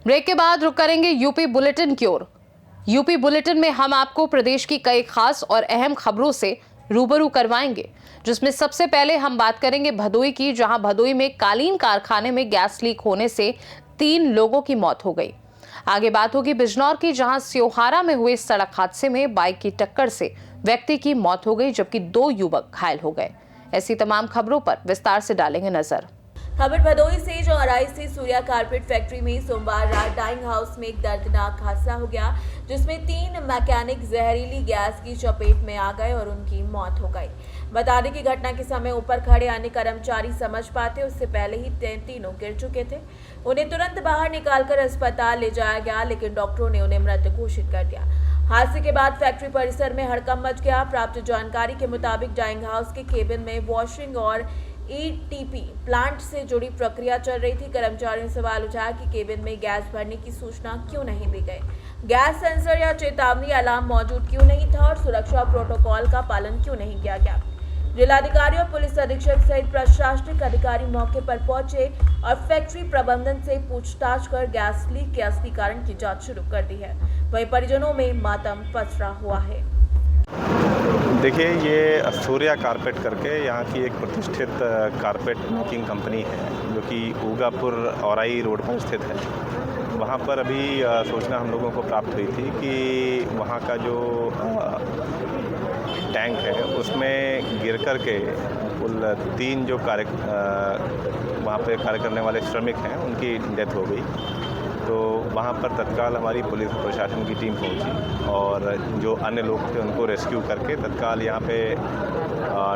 Break के बाद रुक करेंगे यूपी बुलेटिन की ओर। यूपी बुलेटिन में हम आपको प्रदेश की कई खास और अहम खबरों से रूबरू करवाएंगे, जिसमें सबसे पहले हम बात करेंगे भदोई की, जहां भदोई में कालीन कारखाने में गैस लीक होने से 3 लोगों की मौत हो गई। आगे बात होगी बिजनौर की, जहां स्योहारा में हुए सड़क हादसे में बाइक की टक्कर से व्यक्ति की मौत हो गई, जबकि 2 युवक घायल हो गए। ऐसी तमाम खबरों पर विस्तार से डालेंगे नजर। खबर भदोई से, जो आरआई से सूर्या कारपेट फैक्ट्री में सोमवार रात डाइंग हाउस में एक दर्दनाक हादसा हो गया, जिसमें 3 मैकेनिक जहरीली गैस की चपेट में आ गए और उनकी मौत हो गई। बता दें कि घटना के समय ऊपर खड़े अन्य कर्मचारी समझ पाते उससे पहले ही तीनों गिर चुके थे। उन्हें तुरंत बाहर निकालकर अस्पताल ले जाया गया, लेकिन डॉक्टरों ने उन्हें मृत घोषित कर दिया। हादसे के बाद फैक्ट्री परिसर में हड़कंप मच गया। प्राप्त जानकारी के मुताबिक डाइंग हाउस के केबिन में वॉशिंग और ईटीपी प्लांट से जुड़ी प्रक्रिया चल रही थी। कर्मचारियों ने सवाल उठाया कि केबिन में गैस भरने की सूचना क्यों नहीं दी गई, गैस सेंसर या चेतावनी अलार्म मौजूद क्यों नहीं था और सुरक्षा प्रोटोकॉल का पालन क्यों नहीं किया गया। जिलाधिकारी और पुलिस अधीक्षक सहित प्रशासनिक अधिकारी मौके पर पहुंचे और फैक्ट्री प्रबंधन से पूछताछ कर गैस लीक के असली कारण की जांच शुरू कर दी है। वहीं परिजनों में मातम पसरा हुआ है। देखिए, ये सूर्या कारपेट करके यहाँ की एक प्रतिष्ठित कारपेट मेकिंग कंपनी है, जो कि ऊगापुर औराई रोड पर स्थित है। वहाँ पर अभी सूचना हम लोगों को प्राप्त हुई थी कि वहाँ का जो टैंक है उसमें गिर कर के कुल 3 जो वहाँ पे कार्य करने वाले श्रमिक हैं उनकी डेथ हो गई। तो वहाँ पर तत्काल हमारी पुलिस प्रशासन की टीम पहुँची और जो अन्य लोग थे उनको रेस्क्यू करके तत्काल यहाँ पे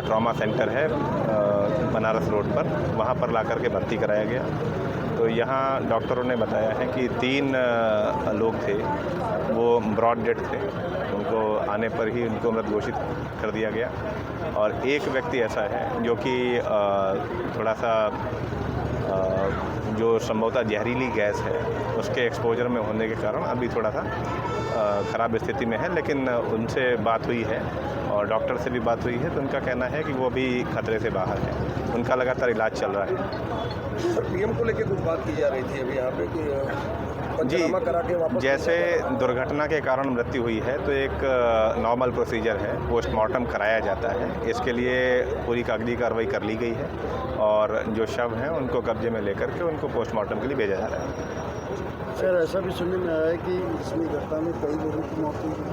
ट्रॉमा सेंटर है बनारस रोड पर, वहाँ पर ला कर के भर्ती कराया गया। तो यहाँ डॉक्टरों ने बताया है कि 3 लोग थे, वो ब्रॉड डेड थे, उनको आने पर ही उनको मृत घोषित कर दिया गया। और एक व्यक्ति ऐसा है जो कि थोड़ा सा जो संभवतः जहरीली गैस है उसके एक्सपोजर में होने के कारण अभी थोड़ा सा ख़राब स्थिति में है, लेकिन उनसे बात हुई है और डॉक्टर से भी बात हुई है, तो उनका कहना है कि वो अभी खतरे से बाहर है, उनका लगातार इलाज चल रहा है। सर, पीएम को लेकर कुछ बात की जा रही थी अभी यहाँ पे कि जी, जैसे दुर्घटना के कारण मृत्यु हुई है तो एक नॉर्मल प्रोसीजर है, पोस्टमार्टम कराया जाता है। इसके लिए पूरी कागजी कार्रवाई कर ली गई है और जो शव हैं उनको कब्जे में लेकर के उनको पोस्टमार्टम के लिए भेजा जा रहा है। सर, ऐसा भी सुनने में आया है कि इसमें घटना में कई लोगों की मौत हुई है।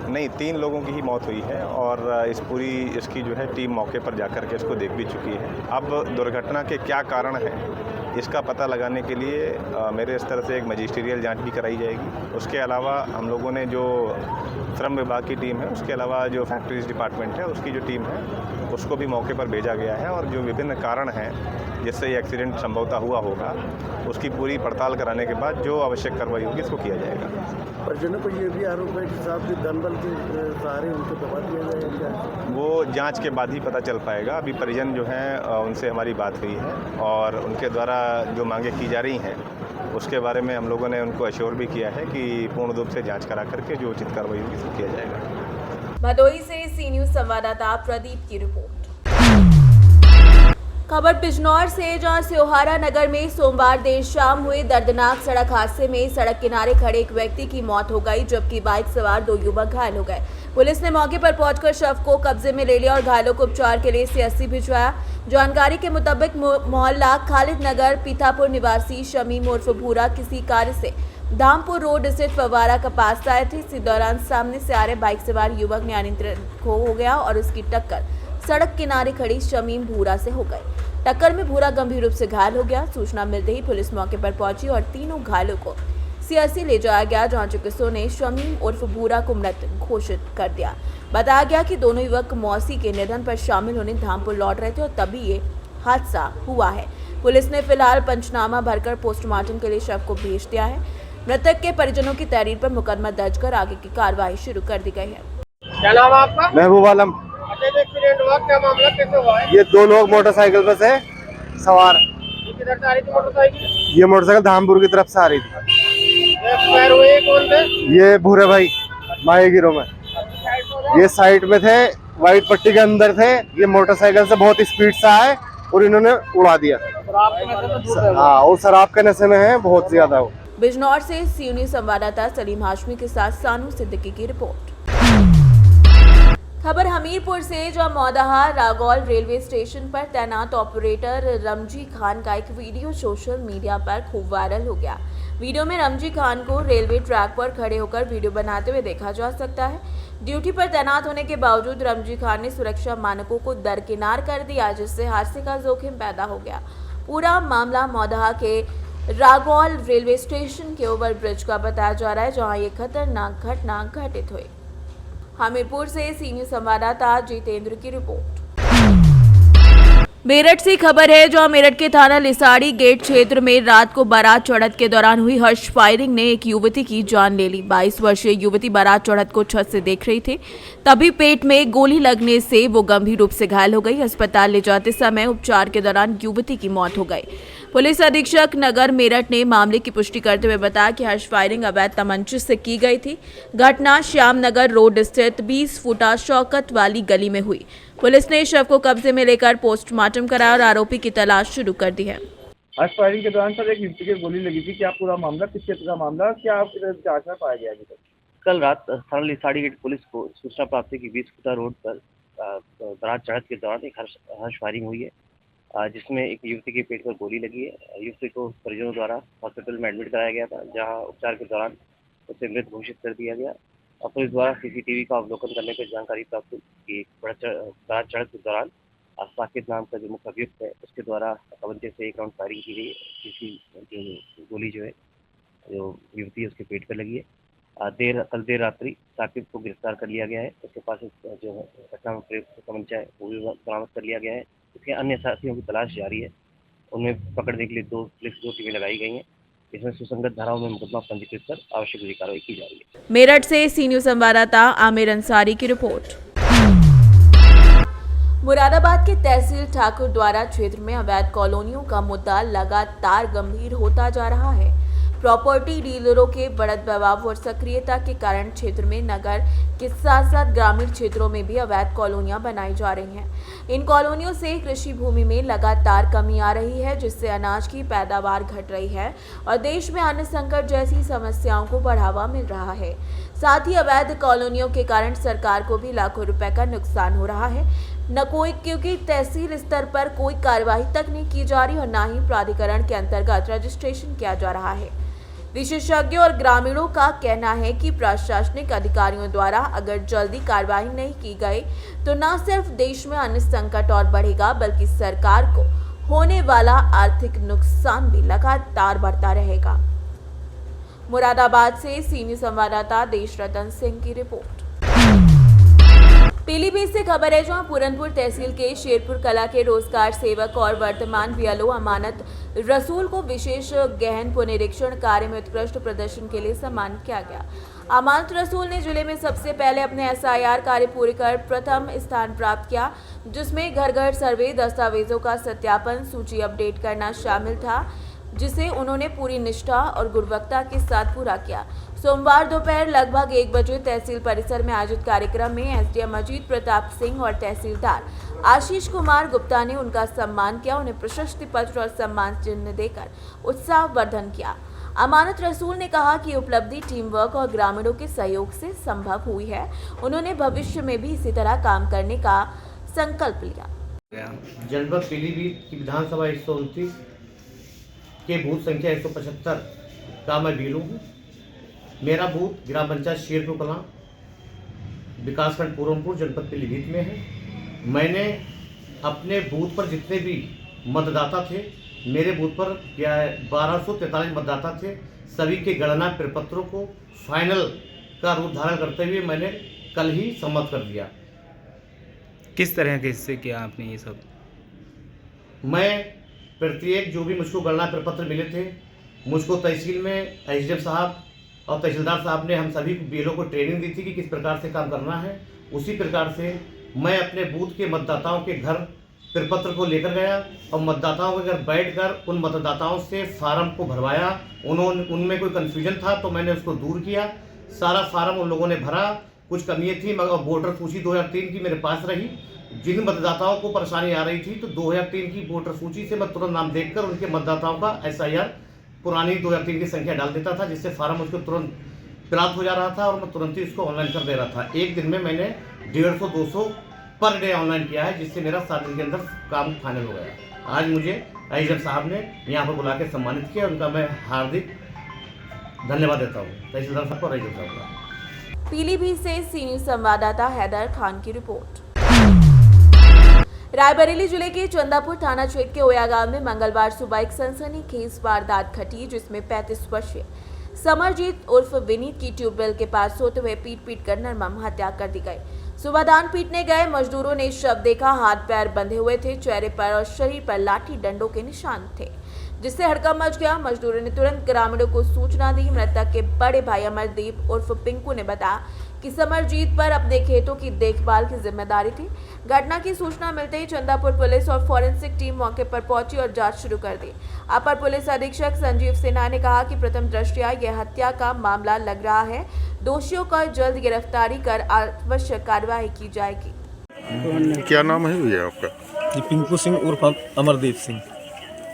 नहीं, 3 लोगों की ही मौत हुई है और इसकी जो है टीम मौके पर जाकर के इसको देख भी चुकी है। अब दुर्घटना के क्या कारण हैं इसका पता लगाने के लिए मेरे स्तर से एक मजिस्ट्रियल जांच भी कराई जाएगी। उसके अलावा हम लोगों ने जो श्रम विभाग की टीम है, उसके अलावा जो फैक्ट्रीज डिपार्टमेंट है उसकी जो टीम है उसको भी मौके पर भेजा गया है और जो विभिन्न कारण हैं जिससे ये एक्सीडेंट संभवतः हुआ होगा उसकी पूरी पड़ताल कराने के बाद जो आवश्यक कार्रवाई होगी इसको किया जाएगा। परिजनों को ये भी आरोप है कि साहब के दलबल के सहारे उनको दबा दिया जाएगा, वो जांच के बाद ही पता चल पाएगा। अभी परिजन जो हैं उनसे हमारी बात हुई है और उनके द्वारा जो मांगे की जा रही हैं उसके बारे में हम लोगों ने उनको अश्योर भी किया है कि पूर्ण रूप से जांच करा करके जो उचित कार्रवाई होगी उसको किया जाएगा। भदोई से सी न्यूज़ संवाददाता प्रदीप की रिपोर्ट। खबर बिजनौर से, जहां स्योहारा नगर में सोमवार देर शाम हुए दर्दनाक सड़क हादसे में सड़क किनारे खड़े एक व्यक्ति की मौत हो गई, जबकि बाइक सवार 2 युवक घायल हो गए। पुलिस ने मौके पर पहुंचकर शव को कब्जे में ले लिया और घायलों को उपचार के लिए सीएससी भिजवाया। जानकारी के मुताबिक मोहल्ला खालिद नगर पीथापुर निवासी शमीम उर्फ भूरा किसी कार्य से धामपुर रोड स्थित फव्वारा का पास आए थे। इसी दौरान सामने से आ रहे बाइक सवार युवक नियंत्रण खो हो गया और उसकी टक्कर सड़क किनारे खड़ी शमीम भूरा से हो गई। टक्कर में भूरा गंभीर रूप से घायल हो गया। सूचना मिलते ही पुलिस मौके पर पहुंची और तीनों घायलों को सीएससी ले जाया गया, जहां चिकित्सकों ने शमीम उर्फ भूरा को मृत घोषित कर दिया। बताया गया कि दोनों युवक मौसी के निधन पर शामिल होने धामपुर लौट रहे थे और तभी ये हादसा हुआ है। पुलिस ने फिलहाल पंचनामा भरकर पोस्टमार्टम के लिए शव को भेज दिया है। मृतक के परिजनों की तहरीर पर मुकदमा दर्ज कर आगे की कार्रवाई शुरू कर दी गई है। क्या नाम है आपका? महबूब आलम। एक्सीडेंट हुआ, क्या मामला, कैसे हुआ है? ये 2 लोग मोटरसाइकिल पर से सवार, किधर से आ रही थी मोटरसाइकिल? ये मोटरसाइकिल धामपुर की तरफ से आ रही थी। एक्सपायर हुए कौन थे? ये भूरे भाई माही गिरोह में, ये साइड में थे, व्हाइट पट्टी के अंदर थे, ये मोटरसाइकिल से बहुत स्पीड से आए और इन्होंने उड़ा दिया। हाँ, और शराब के नशे में है बहुत ज्यादा वो। बिजनौर से सी न्यूज़ संवाददाता सलीम हाशमी के साथ सानू सिद्दीकी की रिपोर्ट। खबर हमीरपुर से, जो मौदाहा रागौल रेलवे स्टेशन पर तैनात ऑपरेटर रमजी खान का एक वीडियो सोशल मीडिया पर खूब वायरल हो गया। वीडियो में रमजी खान को रेलवे ट्रैक पर खड़े होकर वीडियो बनाते हुए देखा जा सकता है। ड्यूटी पर तैनात होने के बावजूद रमजी खान ने सुरक्षा मानकों को दरकिनार कर दिया, जिससे हादसे का जोखिम पैदा हो गया। पूरा मामला मौदाहा के रागौल रेलवे स्टेशन के ओवरब्रिज का बताया जा रहा है, जहां ये खतरनाक घटना घटित हुई। हमीरपुर से सी न्यूज़ संवाददाता जितेंद्र की रिपोर्ट। मेरठ से खबर है, जो मेरठ के थाना लिसाड़ी गेट क्षेत्र में रात को बारात चढ़त के दौरान हुई हर्ष फायरिंग ने एक युवती की जान ले ली। 22 वर्षीय युवती बारात चढ़त को छत से देख रही थी, तभी पेट में गोली लगने से वो गंभीर रूप से घायल हो गई। अस्पताल ले जाते समय उपचार के दौरान युवती की मौत हो गई। पुलिस अधीक्षक नगर मेरठ ने मामले की पुष्टि करते हुए बताया कि हर्ष फायरिंग अवैध तमंचे से की गई थी। घटना श्याम नगर रोड स्थित 20 फुटा शौकत वाली गली में हुई। पुलिस ने शव को कब्जे में लेकर पोस्टमार्टम कराया और आरोपी की तलाश शुरू कर दी है। हर्ष फायरिंग के दौरान सर एक युवती की गोली लगी थी। क्या पूरा मामला, किस क्षेत्र का मामला, क्या आपकी जांच में पाया गया अभी तक? कल रात थाना लिसाड़ी गेट पुलिस को सूचना प्राप्त हुई कि 20 फुटा रोड पर बारात चढ़त के दौरान एक हर्ष फायरिंग हुई है, जिसमें एक युवती के पेट पर गोली लगी है। युवती को परिजनों द्वारा हॉस्पिटल में एडमिट कराया गया था, जहां उपचार के दौरान उसे मृत घोषित कर दिया गया। और पुलिस द्वारा सीसीटीवी का अवलोकन करने पर जानकारी प्राप्त हुई कि बारात चढ़त के दौरान साकिब नाम का जो मुख्य अभियुक्त है, उसके द्वारा तमंचे से एक राउंड फायरिंग की गई। किसी जो गोली जो है जो युवती है उसके पेट पर लगी है। कल देर रात्रि साकिब को गिरफ्तार कर लिया गया है। उसके पास जो घटना में प्रयुक्त तमंचा है वो भी बरामद कर लिया गया है। इसके अन्य साथियों की तलाश जारी है। उन्हें पकड़ने के लिए दो टीमें लगाई गई हैं। इसमें सुसंगत धाराओं में मुकदमा पंजीकृत कर आवश्यक कार्रवाई की जा रही है। मेरठ से सी न्यूज़ संवाददाता आमिर अंसारी की रिपोर्ट। मुरादाबाद के तहसील ठाकुर द्वारा क्षेत्र में अवैध कॉलोनियों का मुद्दा लगातार गंभीर होता जा रहा है। प्रॉपर्टी डीलरों के बढ़त दबाव और सक्रियता के कारण क्षेत्र में नगर के साथ साथ ग्रामीण क्षेत्रों में भी अवैध कॉलोनियां बनाई जा रही हैं। इन कॉलोनियों से कृषि भूमि में लगातार कमी आ रही है, जिससे अनाज की पैदावार घट रही है और देश में अन्न संकट जैसी समस्याओं को बढ़ावा मिल रहा है। साथ ही अवैध कॉलोनियों के कारण सरकार को भी लाखों रुपए का नुकसान हो रहा है, क्योंकि तहसील स्तर पर कोई कार्यवाही तक नहीं की जा रही और न ही प्राधिकरण के अंतर्गत रजिस्ट्रेशन किया जा रहा है। विशेषज्ञों और ग्रामीणों का कहना है कि प्रशासनिक अधिकारियों द्वारा अगर जल्दी कार्रवाई नहीं की गई तो न सिर्फ देश में अन्न संकट और बढ़ेगा, बल्कि सरकार को होने वाला आर्थिक नुकसान भी लगातार बढ़ता रहेगा। मुरादाबाद से सी न्यूज़ संवाददाता देशरतन सिंह की रिपोर्ट। पीलीभीत से खबर है, जहां पूरनपुर तहसील के शेरपुर कला के रोजगार सेवक और वर्तमान बीएलओ अमानत रसूल को विशेष गहन पुनरीक्षण कार्य में उत्कृष्ट प्रदर्शन के लिए सम्मानित किया गया। अमानत रसूल ने जिले में सबसे पहले अपने SIR कार्य पूरे कर प्रथम स्थान प्राप्त किया, जिसमें घर घर सर्वे, दस्तावेजों का सत्यापन, सूची अपडेट करना शामिल था, जिसे उन्होंने पूरी निष्ठा और गुणवत्ता के साथ पूरा किया। सोमवार दोपहर लगभग 1 बजे तहसील परिसर में आयोजित कार्यक्रम में SDM अजीत प्रताप सिंह और तहसीलदार आशीष कुमार गुप्ता ने उनका सम्मान किया। उन्हें प्रशस्ति पत्र और सम्मान चिन्ह देकर उत्साहवर्धन किया। अमानत रसूल ने कहा कि उपलब्धि टीम वर्क और ग्रामीणों के सहयोग से संभव हुई है। उन्होंने भविष्य में भी इसी तरह काम करने का संकल्प लिया। जनपद पीलीभीत की विधानसभा 129 के बूथ संख्या 175 का मैं बीलू हूँ। मेरा बूथ ग्राम पंचायत शेरपुर कला, विकासखंड पूरनपुर, जनपद पीलीभीत में है। मैंने अपने बूथ पर जितने भी मतदाता थे, मेरे बूथ पर 1243 मतदाता थे, सभी के गणना प्रपत्रों को फाइनल का रूप धारण करते हुए मैंने कल ही सम्मत कर दिया। किस तरह के इससे किया आपने ये सब? मैं प्रत्येक जो भी मुझको गणना प्रपत्र मिले थे, मुझको तहसील में SDM साहब और तहसीलदार साहब ने हम सभी बीएलओ को ट्रेनिंग दी थी कि किस प्रकार से काम करना है। उसी प्रकार से मैं अपने बूथ के मतदाताओं के घर प्रपत्र को लेकर गया और मतदाताओं के घर बैठकर उन मतदाताओं से फार्म को भरवाया। उनमें कोई कन्फ्यूजन था तो मैंने उसको दूर किया। सारा फार्म उन लोगों ने भरा कुछ कमियाँ थी, मगर वोटर सूची 2003 की मेरे पास रही। जिन मतदाताओं को परेशानी आ रही थी तो 2003 की वोटर सूची से मैं तुरंत नाम देखकर उनके मतदाताओं का SIR पुरानी 2003 की संख्या डाल देता था, जिससे फार्म उसको तुरंत प्राप्त हो जा रहा था और मैं तुरंत ही उसको ऑनलाइन कर दे रहा था। एक दिन में मैंने 150-200 पर डे ऑनलाइन किया है, जिससे मेरा 7 दिन के अंदर काम फाइनल हो गया। आज मुझे IGM साहब ने यहाँ पर बुला के सम्मानित किया, उनका मैं हार्दिक धन्यवाद देता हूँ, तहसीलदार साहब और IGM साहब का। पीलीभीत से सी न्यूज संवाददाता हैदर खान की रिपोर्ट। रायबरेली जिले के चंदापुर थाना क्षेत्र के ओया गांव में मंगलवार सुबह एक सनसनीखेज वारदात घटी, जिसमें 35 वर्षीय समरजीत उर्फ विनीत की ट्यूबवेल के पास सोते हुए पीट कर नरमम हत्या कर दी गई। सुबह धान पीटने गए मजदूरों ने शव देखा, हाथ पैर बंधे हुए थे, चेहरे पर और शरीर पर लाठी डंडों के निशान थे, जिससे हड़कंप मच गया। मजदूरों ने तुरंत ग्रामीणों को सूचना दी। मृतक के बड़े भाई अमरदीप उर्फ पिंकू ने बताया कि समरजीत पर अपने खेतों की देखभाल की जिम्मेदारी थी। घटना की सूचना मिलते ही चंदापुर पुलिस और फॉरेंसिक टीम मौके पर पहुंची और जांच शुरू कर दी। अपर पुलिस अधीक्षक संजीव सिन्हा ने कहा कि प्रथम दृष्टया यह हत्या का मामला लग रहा है, दोषियों का जल्द गिरफ्तारी कर आवश्यक कार्रवाई की जाएगी। क्या नाम है भैया आपका? पिंकू सिंह उर्फ अमरदीप सिंह।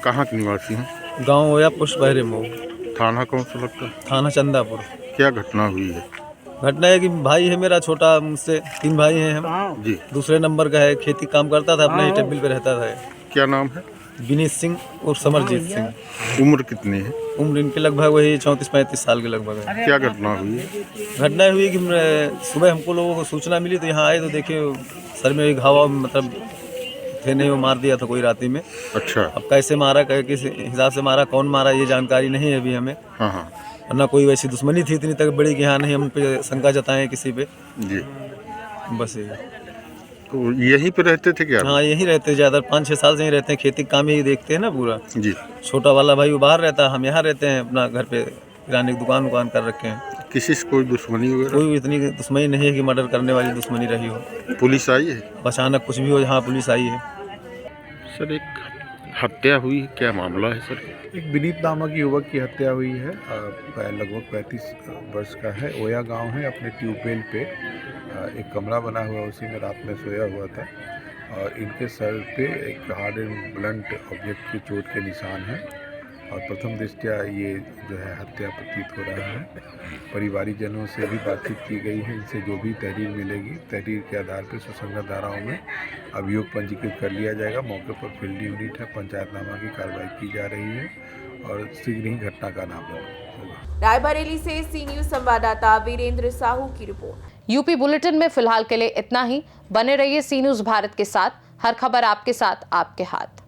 कहाँ के निवासी हैं? गांव होया पुष्प बहरे मऊ। थाना कौन सा लगता है? थाना चंदापुर। क्या घटना हुई है? घटना है कि भाई है मेरा छोटा, मुझसे 3 भाई हैं हम जी। दूसरे नंबर का है, खेती काम करता था, अपने ही टेबल पे रहता था। क्या नाम है? विनीत सिंह और समरजीत सिंह। उम्र कितनी है? उम्र इनके लगभग वही 34-35 साल के लगभग है। क्या घटना हुई है? घटना हुई कि सुबह हमको लोगों को सूचना मिली तो यहाँ आए तो देखे सर में एक घाव, मतलब थे नहीं, वो मार दिया था कोई राती में। अच्छा। अब कैसे मारा, किस हिसाब से मारा, कौन मारा, ये जानकारी नहीं है अभी हमें। हाँ। ना कोई वैसी दुश्मनी थी इतनी तक बड़ी कि हाँ नहीं हम पे शंका जताएं किसी पे जी, बस ये। तो यहीं पे रहते थे क्या? हाँ यहीं रहते, ज़्यादा 5-6 साल से ही रहते हैं, खेती काम ही देखते हैं ना पूरा जी। छोटा वाला भाई वो बाहर रहता है, हम यहाँ रहते हैं, अपना घर पे किराने की दुकान कर रखे हैं। किसी से कोई दुश्मनी वगैरह? कोई इतनी दुश्मनी नहीं है कि मर्डर करने वाली दुश्मनी रही हो। पुलिस आई है? अचानक कुछ भी हो, यहाँ पुलिस आई है। सर एक हत्या हुई, क्या मामला है सर? एक विनीत नामक युवक की हत्या हुई है, लगभग 35 वर्ष का है, ओया गांव है। अपने ट्यूबवेल पे एक कमरा बना हुआ, उसी में रात में सोया हुआ था और इनके सर पे एक हार्ड एंड ब्लंट ऑब्जेक्ट की चोट के निशान हैं और प्रथम दृष्टया ये जो है हत्या प्रतीत हो रहा है। परिवारीजनों से भी बातचीत की गई है, इनसे जो भी तहरीर मिलेगी, तहरीर के आधार पर सुसंगत धाराओं में अभियोग पंजीकृत कर लिया जाएगा। मौके पर फील्ड यूनिट है, पंचायतनामा की कार्रवाई की जा रही है और शीघ्र ही घटना का नाम होगा। रायबरेली से सी न्यूज संवाददाता वीरेंद्र साहू की रिपोर्ट। यूपी बुलेटिन में फिलहाल के लिए इतना ही। बने रहिए सी न्यूज भारत के साथ, हर खबर आपके साथ, आपके हाथ।